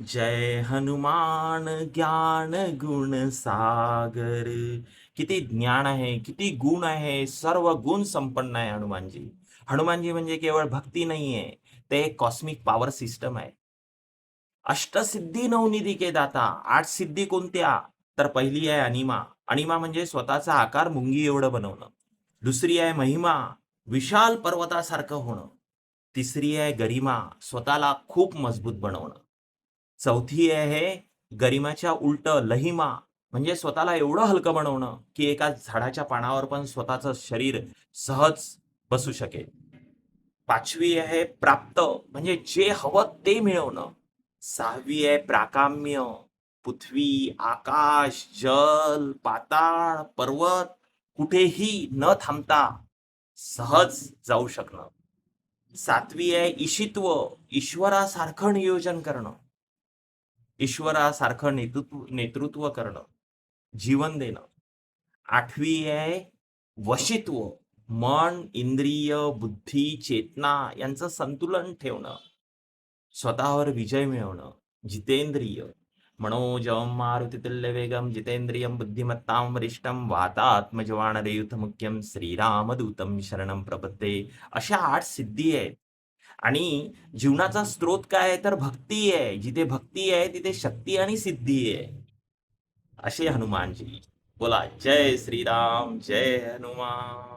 जय हनुमान ज्ञान गुण सागर. किती ज्ञान आहे, किती गुण आहे, सर्व गुण संपन्न आहे हनुमानजी. हनुमानजी म्हणजे केवळ भक्ती नाहीये, ते एक कॉस्मिक पॉवर सिस्टम आहे. अष्टसिद्धी नवनिधी के दाता. 8 सिद्धी कोणत्या? तर पहिली आहे अनिमा. अनिमा म्हणजे स्वतःचा आकार मुंगी एवढं बनवणं. दुसरी आहे महिमा, विशाल पर्वतासारखं होणं. तिसरी आहे गरिमा, स्वतःला खूप मजबूत बनवणं. चौथी आहे गरिमाच्या उलट लहिमा, म्हणजे स्वतःला एवढं हलकं बनवणं की एका झाडाच्या पानावर पण स्वतःचं शरीर सहज बसू शकेल. पाचवी आहे प्राप्त, म्हणजे जे हवं ते मिळवणं. सहावी आहे प्राकाम्य, पृथ्वी, आकाश, जल, पाताळ, पर्वत कुठेही न थांबता सहज जाऊ शकणं. सातवी आहे ईशित्व, ईश्वरासारखं नियोजन करणं, ईश्वरासारखं नेतृत्व करणं, जीवन देणं. आठवी आहे वशित्व, मन, इंद्रिय, बुद्धी, चेतना यांचं संतुलन ठेवणं, स्वतःवर विजय मिळवणं. जितेंद्रिय, मनोजवं मारुतितुल्य वेगम जितेंद्रियं बुद्धिमत्तां वरिष्ठं वातात्मजवानरयुथ मुख्यम श्रीरामदूतम शरणं प्रपद्ये. अशा 8 सिद्धी आहेत. आणि जीवनाचा स्रोत काय आहे तर भक्ती आहे. जिथे भक्ती आहे तिथे शक्ती आणि सिद्धी आहे. असे हनुमानजी. बोला जय श्रीराम, जय हनुमान.